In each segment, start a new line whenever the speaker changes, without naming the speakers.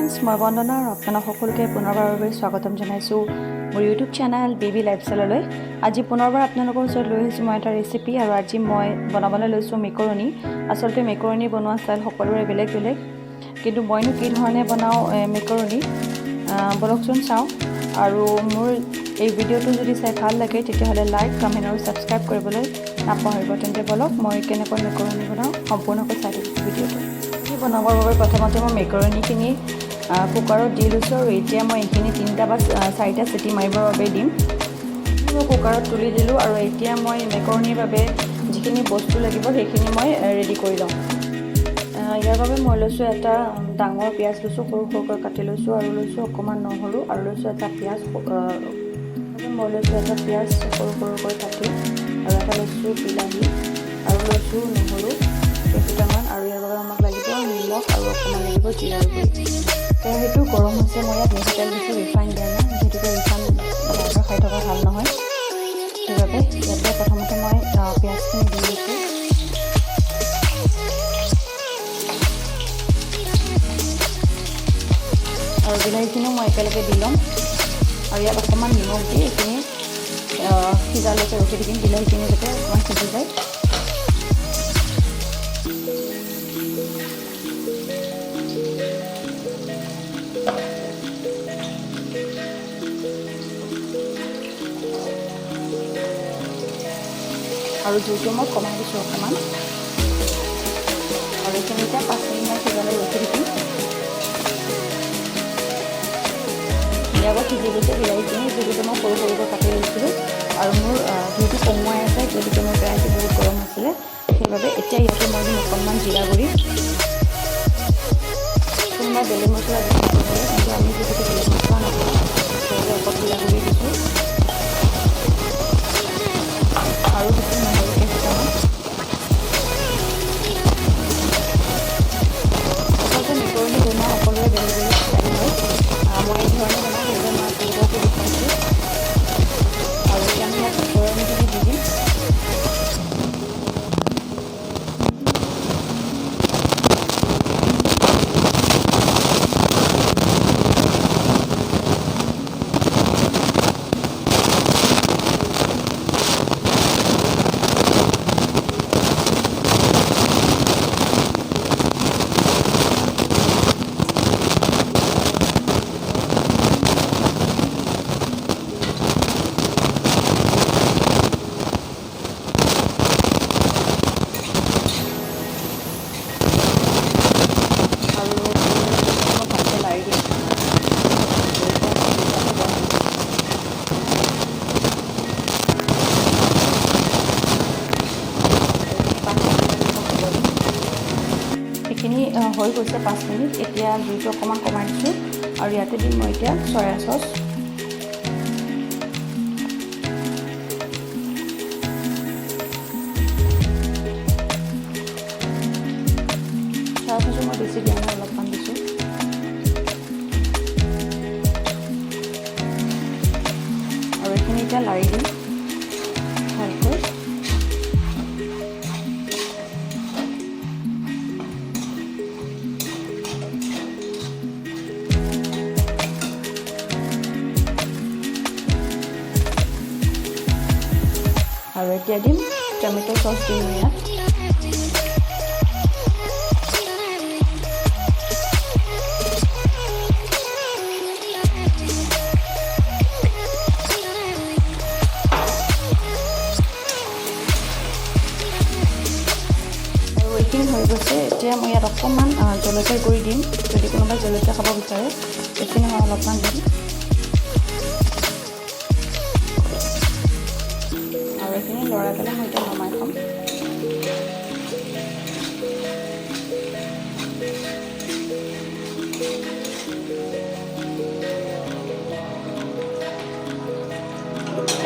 Friends, মই বন্দনা আৰু আপোনালোক সকলোকে পুনৰবাৰ স্বাগতম জনাইছোঁ মোৰ ইউটিউব চেনেল বেবি লাইফষ্টাইললৈ। আজি পুনৰবাৰ আপোনালোকৰ ওচৰত লৈ আহিছোঁ মই এটা ৰেচিপি, আৰু আজি মই বনাবলৈ লৈছোঁ মেকৰণি। আচলতে মেকৰণি বনোৱা ষ্টাইল সকলোৰে বেলেগ বেলেগ, কিন্তু মইনো কি ধৰণে বনাওঁ মেকৰণি বলকচোন চাওঁ। আৰু মোৰ এই ভিডিঅ'টো যদি চাই ভাল লাগে তেতিয়াহ'লে লাইক, কমেণ্ট আৰু ছাবস্ক্ৰাইব কৰিবলৈ নাপাহৰিব। তেন্তে বলক মই কেনেকৈ মেকৰণি বনাওঁ সম্পূৰ্ণকৈ চাই দিছোঁ ভিডিঅ'টো। বনাবৰ বাবে প্ৰথমতে মই মেকৰণিখিনি কুকাৰত দি লৈছোঁ, আৰু এতিয়া মই এইখিনি 3টা বা 4টা চিটি মাৰিবৰ বাবে দিম। মই কুকাৰত তুলি দিলোঁ, আৰু এতিয়া মই মেকৰণিৰ বাবে যিখিনি বস্তু লাগিব সেইখিনি মই ৰেডি কৰি লওঁ। ইয়াৰ বাবে মই লৈছোঁ এটা ডাঙৰ পিঁয়াজ লৈছোঁ, সৰু সৰুকৈ কাটি লৈছোঁ, আৰু লৈছোঁ অকণমান নহৰু, আৰু লৈছোঁ এটা পিঁয়াজ মই লৈছোঁ এটা পিঁয়াজ সৰু সৰুকৈ কাটি, আৰু এটা লৈছোঁ বিলাহী, আৰু লৈছোঁ নহৰু কেইটামান, আৰু ইয়াৰ বাবে আমাক লাগিব নিমখ, আৰু অকণমান লাগিব জিৰাৰ গুড়ি। কেৰাহীটো গৰম হৈছে, মই ইয়াত মিঠাতেল দিছোঁ, ৰিফাইন দিয়া নাই, যিহেতুকে ৰিফাইন বাটাৰ খাই থকা ভাল নহয়। সেইবাবে ইয়াতে প্ৰথমতে মই পিঁয়াজখিনি দি লৈছোঁ, আৰু বিলাহীখিনিও মই একেলগে দি ল'ম, আৰু ইয়াত অকণমান নিমখ দি এইখিনি সিজালৈকে ৰখি থাকিম, বিলাহীখিনি যাতে অকণমান সিজি যায়। আৰু জুইটো মই কমাই দিছোঁ অকণমান, আৰু এইখিনি এতিয়া 5 মিনিট মই সিজালৈ ৰখি থাকিম। ধুনীয়াকৈ সিজি গৈছে বিলাহীখিনি, যিহেতু মই সৰু সৰুকৈ কাটি লৈছিলোঁ, আৰু মোৰ জুইটো কমোৱাই আছে, যিহেতুকে মোৰ কেৰাহীটো বহুত গৰম হৈছিলে। সেইবাবে এতিয়া ইয়াতে মই দিম অকণমান জিৰা গুড়ি। কোনোবা বেলেগ মছলা দিব পাৰে, কিন্তু আমি যিহেতু বেলেগ মছলা নকৰোঁ সেইবাবে অকল জিৰা গুড়ি দিছোঁ, আৰু দিছোঁ নহৰু কেইটামান। আচলতে মেকৰণি বনোৱা সকলোৰে বেলেগ বেলেগ ষ্টাইল হয়, মই এই ধৰণে বনাওঁ, সেইবাবে মই আপোনালোককো দেখুৱাইছোঁ। আৰু এতিয়া আমি ইয়াত মেকৰণিখিনি দি দিম। এইখিনি হৈ গৈছে 5 মিনিট। এতিয়া জুইটো অকণমান কমাই দিছোঁ, আৰু ইয়াতে দিম মই এতিয়া চয়া চচ। চয়া চচো মই বেছি দিয়া নাই, অলপমান দিছোঁ। আৰু এইখিনি এতিয়া লাৰি দিম ভালকৈ। আৰু এতিয়া দিম টমেটো চচ দিম ইয়াত। আৰু এইখিনি হৈ গৈছে। এতিয়া মই ইয়াত অকণমান জলকীয়া গুড়ি দিম, যদি কোনোবাই জলকীয়া খাব বিচাৰে। এইখিনি মই অলপমান দিম, আৰু এইখিনি লৰাই পেলাই মই এতিয়া নমাই থ'ম।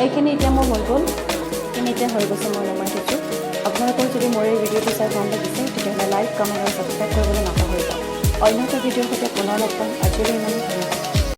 এইখিনি এতিয়া মোৰ হৈ গ'ল, এইখিনি এতিয়া হৈ গৈছে, মই নমাই থৈছোঁ। আপোনালোকৰ যদি মোৰ এই ভিডিঅ'টো চাই ভাল লাগিছে তেতিয়াহ'লে লাইক, কমেণ্ট আৰু ছাবস্ক্ৰাইব কৰিবলৈ নাপাহৰিব। অন্য এটা ভিডিঅ'ৰ সৈতে পুনৰ লগ পাম। আজিলৈ ইমানেই।